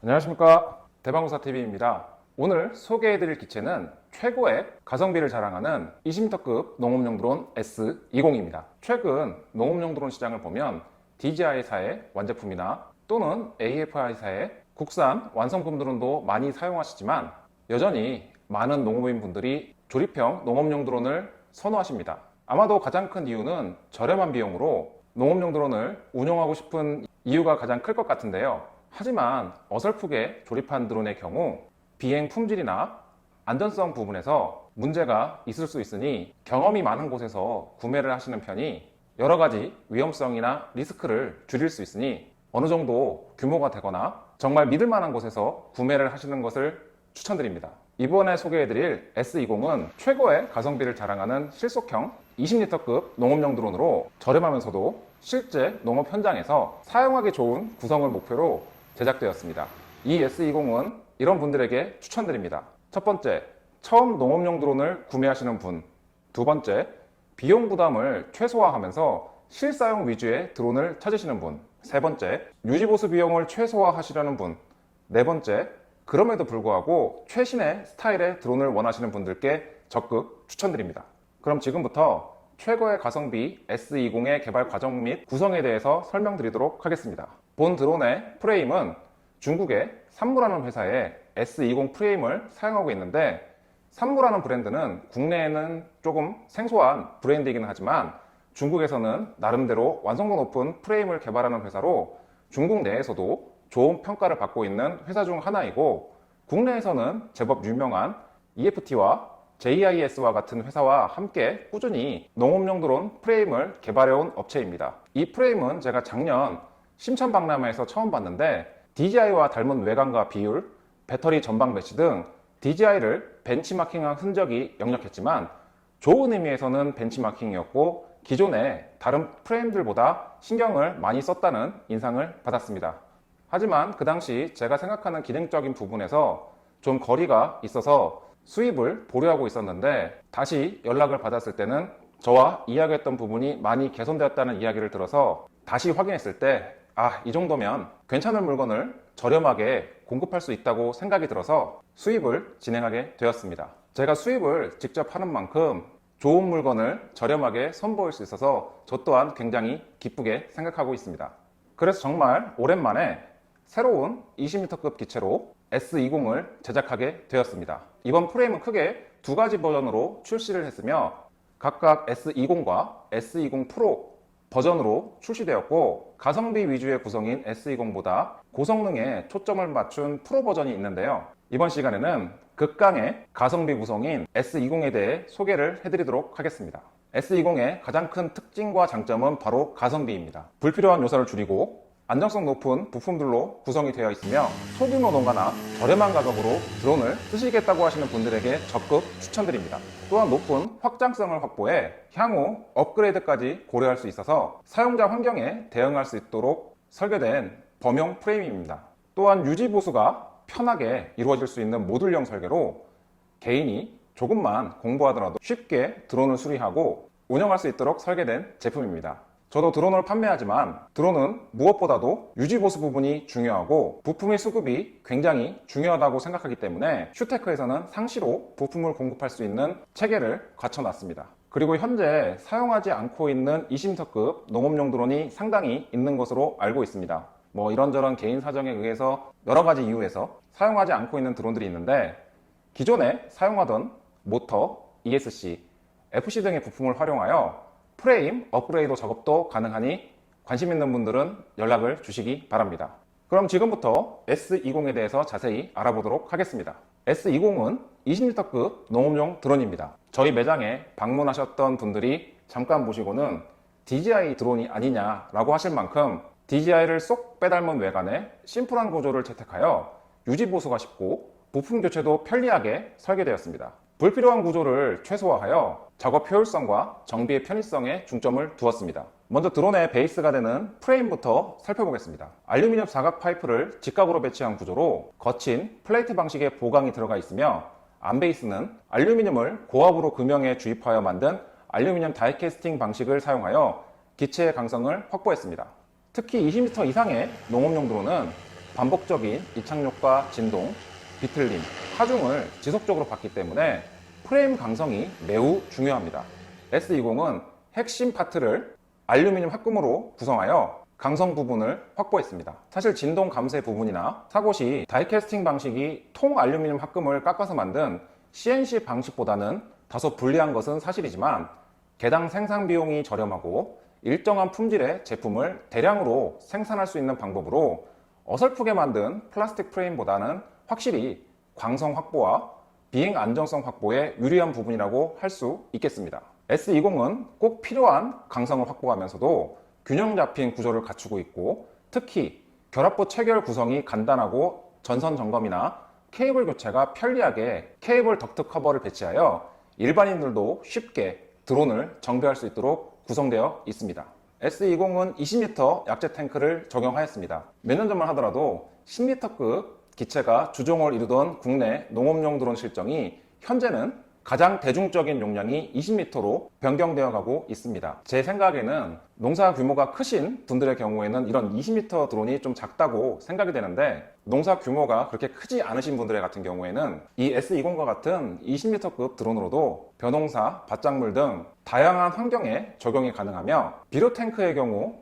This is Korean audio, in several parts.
안녕하십니까, 대방구사TV입니다. 오늘 소개해드릴 기체는 최고의 가성비를 자랑하는 20m급 농업용 드론 S20입니다. 최근 농업용 드론 시장을 보면 DJI사의 완제품이나 또는 AFI사의 국산 완성품 드론도 많이 사용하시지만 여전히 많은 농업인 분들이 조립형 농업용 드론을 선호하십니다. 아마도 가장 큰 이유는 저렴한 비용으로 농업용 드론을 운용하고 싶은 이유가 가장 클 것 같은데요. 하지만 어설프게 조립한 드론의 경우 비행 품질이나 안전성 부분에서 문제가 있을 수 있으니 경험이 많은 곳에서 구매를 하시는 편이 여러 가지 위험성이나 리스크를 줄일 수 있으니 어느 정도 규모가 되거나 정말 믿을 만한 곳에서 구매를 하시는 것을 추천드립니다. 이번에 소개해드릴 S20은 최고의 가성비를 자랑하는 실속형 20L급 농업용 드론으로 저렴하면서도 실제 농업 현장에서 사용하기 좋은 구성을 목표로 제작되었습니다. 이 S20은 이런 분들에게 추천드립니다. 첫 번째, 처음 농업용 드론을 구매하시는 분. 두 번째, 비용 부담을 최소화하면서 실사용 위주의 드론을 찾으시는 분. 세 번째, 유지보수 비용을 최소화하시려는 분. 네 번째, 그럼에도 불구하고 최신의 스타일의 드론을 원하시는 분들께 적극 추천드립니다. 그럼 지금부터 최고의 가성비 S20의 개발 과정 및 구성에 대해서 설명드리도록 하겠습니다. 본 드론의 프레임은 중국의 산무라는 회사의 S20 프레임을 사용하고 있는데, 산무라는 브랜드는 국내에는 조금 생소한 브랜드이긴 하지만 중국에서는 나름대로 완성도 높은 프레임을 개발하는 회사로 중국 내에서도 좋은 평가를 받고 있는 회사 중 하나이고, 국내에서는 제법 유명한 EFT와 JIS와 같은 회사와 함께 꾸준히 농업용 드론 프레임을 개발해온 업체입니다. 이 프레임은 제가 작년 심천박람회에서 처음 봤는데 DJI와 닮은 외관과 비율, 배터리 전방 배치 등 DJI를 벤치마킹한 흔적이 역력했지만 좋은 의미에서는 벤치마킹이었고 기존의 다른 프레임들보다 신경을 많이 썼다는 인상을 받았습니다. 하지만 그 당시 제가 생각하는 기능적인 부분에서 좀 거리가 있어서 수입을 보류하고 있었는데, 다시 연락을 받았을 때는 저와 이야기했던 부분이 많이 개선되었다는 이야기를 들어서 다시 확인했을 때 이 정도면 괜찮은 물건을 저렴하게 공급할 수 있다고 생각이 들어서 수입을 진행하게 되었습니다. 제가 수입을 직접 하는 만큼 좋은 물건을 저렴하게 선보일 수 있어서 저 또한 굉장히 기쁘게 생각하고 있습니다. 그래서 정말 오랜만에 새로운 20m급 기체로 S20을 제작하게 되었습니다. 이번 프레임은 크게 두 가지 버전으로 출시를 했으며 각각 S20과 S20 프로 버전으로 출시되었고, 가성비 위주의 구성인 S20보다 고성능에 초점을 맞춘 프로 버전이 있는데요. 이번 시간에는 극강의 가성비 구성인 S20에 대해 소개를 해드리도록 하겠습니다. S20의 가장 큰 특징과 장점은 바로 가성비입니다. 불필요한 요소를 줄이고 안정성 높은 부품들로 구성이 되어 있으며 소규모 농가나 저렴한 가격으로 드론을 쓰시겠다고 하시는 분들에게 적극 추천드립니다. 또한 높은 확장성을 확보해 향후 업그레이드까지 고려할 수 있어서 사용자 환경에 대응할 수 있도록 설계된 범용 프레임입니다. 또한 유지 보수가 편하게 이루어질 수 있는 모듈형 설계로 개인이 조금만 공부하더라도 쉽게 드론을 수리하고 운영할 수 있도록 설계된 제품입니다. 저도 드론을 판매하지만 드론은 무엇보다도 유지보수 부분이 중요하고 부품의 수급이 굉장히 중요하다고 생각하기 때문에 슈테크에서는 상시로 부품을 공급할 수 있는 체계를 갖춰놨습니다. 그리고 현재 사용하지 않고 있는 20m급 농업용 드론이 상당히 있는 것으로 알고 있습니다. 이런저런 개인 사정에 의해서 여러 가지 이유에서 사용하지 않고 있는 드론들이 있는데, 기존에 사용하던 모터, ESC, FC 등의 부품을 활용하여 프레임 업그레이드 작업도 가능하니 관심 있는 분들은 연락을 주시기 바랍니다. 그럼 지금부터 S20에 대해서 자세히 알아보도록 하겠습니다. S20은 20L급 농업용 드론입니다. 저희 매장에 방문하셨던 분들이 잠깐 보시고는 DJI 드론이 아니냐라고 하실 만큼 DJI를 쏙 빼닮은 외관에 심플한 구조를 채택하여 유지 보수가 쉽고 부품 교체도 편리하게 설계되었습니다. 불필요한 구조를 최소화하여 작업 효율성과 정비의 편의성에 중점을 두었습니다. 먼저 드론의 베이스가 되는 프레임부터 살펴보겠습니다. 알루미늄 사각 파이프를 직각으로 배치한 구조로 거친 플레이트 방식의 보강이 들어가 있으며, 암 베이스는 알루미늄을 고압으로 금형에 주입하여 만든 알루미늄 다이캐스팅 방식을 사용하여 기체의 강성을 확보했습니다. 특히 20m 이상의 농업용 드론은 반복적인 이착륙과 진동, 비틀림, 하중을 지속적으로 받기 때문에 프레임 강성이 매우 중요합니다. S20은 핵심 파트를 알루미늄 합금으로 구성하여 강성 부분을 확보했습니다. 사실 진동 감쇄 부분이나 사고 시 다이캐스팅 방식이 통 알루미늄 합금을 깎아서 만든 CNC 방식보다는 다소 불리한 것은 사실이지만 개당 생산 비용이 저렴하고 일정한 품질의 제품을 대량으로 생산할 수 있는 방법으로 어설프게 만든 플라스틱 프레임보다는 확실히 광성 확보와 비행 안정성 확보에 유리한 부분이라고 할 수 있겠습니다. S20은 꼭 필요한 강성을 확보하면서도 균형 잡힌 구조를 갖추고 있고, 특히 결합부 체결 구성이 간단하고 전선 점검이나 케이블 교체가 편리하게 케이블 덕트 커버를 배치하여 일반인들도 쉽게 드론을 정비할 수 있도록 구성되어 있습니다. S20은 20m 약제 탱크를 적용하였습니다. 몇 년 전만 하더라도 10m급 기체가 주종을 이루던 국내 농업용 드론 실정이 현재는 가장 대중적인 용량이 20m로 변경되어 가고 있습니다. 제 생각에는 농사 규모가 크신 분들의 경우에는 이런 20m 드론이 좀 작다고 생각이 되는데, 농사 규모가 그렇게 크지 않으신 분들 같은 경우에는 이 S20과 같은 20m급 드론으로도 벼농사, 밭작물 등 다양한 환경에 적용이 가능하며, 비료 탱크의 경우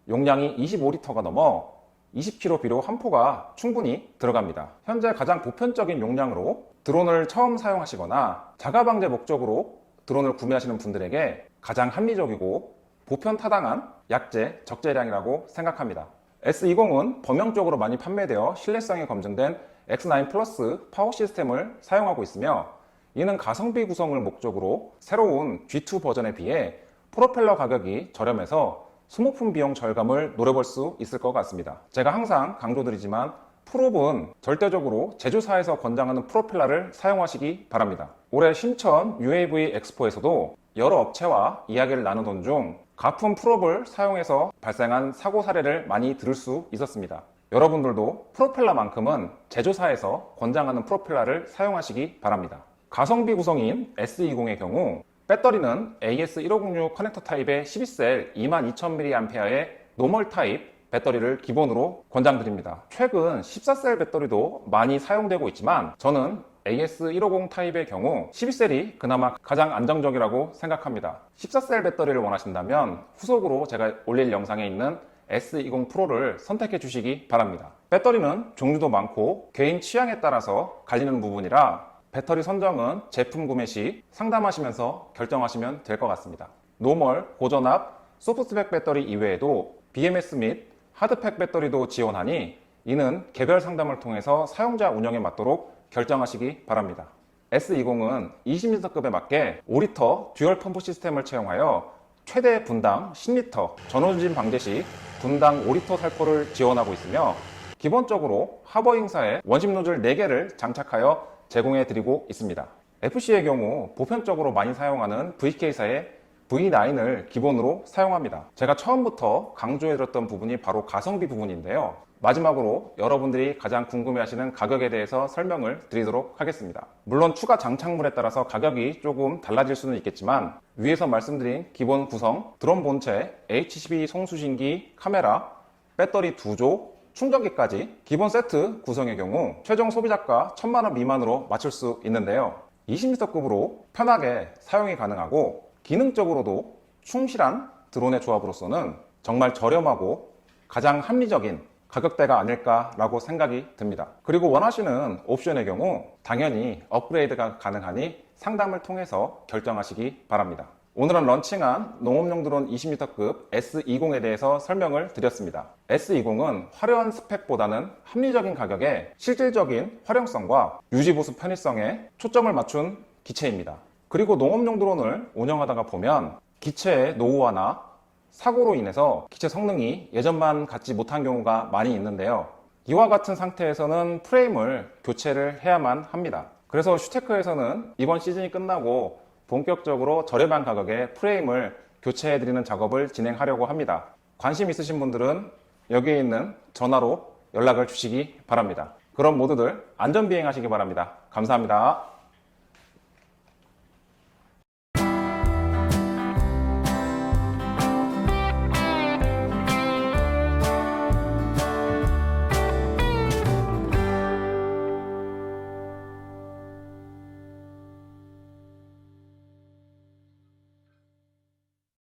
용량이 25L가 넘어 20kg 비료 한 포가 충분히 들어갑니다. 현재 가장 보편적인 용량으로 드론을 처음 사용하시거나 자가 방제 목적으로 드론을 구매하시는 분들에게 가장 합리적이고 보편 타당한 약재 적재량이라고 생각합니다. S20은 범용적으로 많이 판매되어 신뢰성이 검증된 X9 플러스 파워 시스템을 사용하고 있으며, 이는 가성비 구성을 목적으로 새로운 G2 버전에 비해 프로펠러 가격이 저렴해서 소모품 비용 절감을 노려볼 수 있을 것 같습니다. 제가 항상 강조드리지만 프롭은 절대적으로 제조사에서 권장하는 프로펠러를 사용하시기 바랍니다. 올해 신천 UAV 엑스포에서도 여러 업체와 이야기를 나누던 중 가품 프롭을 사용해서 발생한 사고 사례를 많이 들을 수 있었습니다. 여러분들도 프로펠러만큼은 제조사에서 권장하는 프로펠러를 사용하시기 바랍니다. 가성비 구성인 S20의 경우 배터리는 AS1506 커넥터 타입의 12셀 22,000mAh의 노멀 타입 배터리를 기본으로 권장드립니다. 최근 14셀 배터리도 많이 사용되고 있지만 저는 AS150 타입의 경우 12셀이 그나마 가장 안정적이라고 생각합니다. 14셀 배터리를 원하신다면 후속으로 제가 올릴 영상에 있는 S20 프로를 선택해 주시기 바랍니다. 배터리는 종류도 많고 개인 취향에 따라서 갈리는 부분이라 배터리 선정은 제품 구매 시 상담하시면서 결정하시면 될 것 같습니다. 노멀, 고전압, 소프트백 배터리 이외에도 BMS 및 하드팩 배터리도 지원하니 이는 개별 상담을 통해서 사용자 운영에 맞도록 결정하시기 바랍니다. S20은 20L급에 맞게 5L 듀얼 펌프 시스템을 채용하여 최대 분당 10L 전원진 방제 시 분당 5L 살포를 지원하고 있으며, 기본적으로 하버잉사에 원심 노즐 4개를 장착하여 제공해 드리고 있습니다. FC의 경우 보편적으로 많이 사용하는 VK사의 V9을 기본으로 사용합니다. 제가 처음부터 강조해 드렸던 부분이 바로 가성비 부분인데요. 마지막으로 여러분들이 가장 궁금해하시는 가격에 대해서 설명을 드리도록 하겠습니다. 물론 추가 장착물에 따라서 가격이 조금 달라질 수는 있겠지만, 위에서 말씀드린 기본 구성, 드론 본체, HCB 송수신기, 카메라, 배터리 2조, 충전기까지 기본 세트 구성의 경우 최종 소비자가 1000만원 미만으로 맞출 수 있는데요. 20m급으로 편하게 사용이 가능하고 기능적으로도 충실한 드론의 조합으로서는 정말 저렴하고 가장 합리적인 가격대가 아닐까라고 생각이 듭니다. 그리고 원하시는 옵션의 경우 당연히 업그레이드가 가능하니 상담을 통해서 결정하시기 바랍니다. 오늘은 런칭한 농업용 드론 20m급 S20에 대해서 설명을 드렸습니다. S20은 화려한 스펙보다는 합리적인 가격에 실질적인 활용성과 유지보수 편의성에 초점을 맞춘 기체입니다. 그리고 농업용 드론을 운영하다가 보면 기체의 노후화나 사고로 인해서 기체 성능이 예전만 같지 못한 경우가 많이 있는데요. 이와 같은 상태에서는 프레임을 교체를 해야만 합니다. 그래서 슈테크에서는 이번 시즌이 끝나고 본격적으로 저렴한 가격에 프레임을 교체해드리는 작업을 진행하려고 합니다. 관심 있으신 분들은 여기에 있는 전화로 연락을 주시기 바랍니다. 그럼 모두들 안전비행하시기 바랍니다. 감사합니다.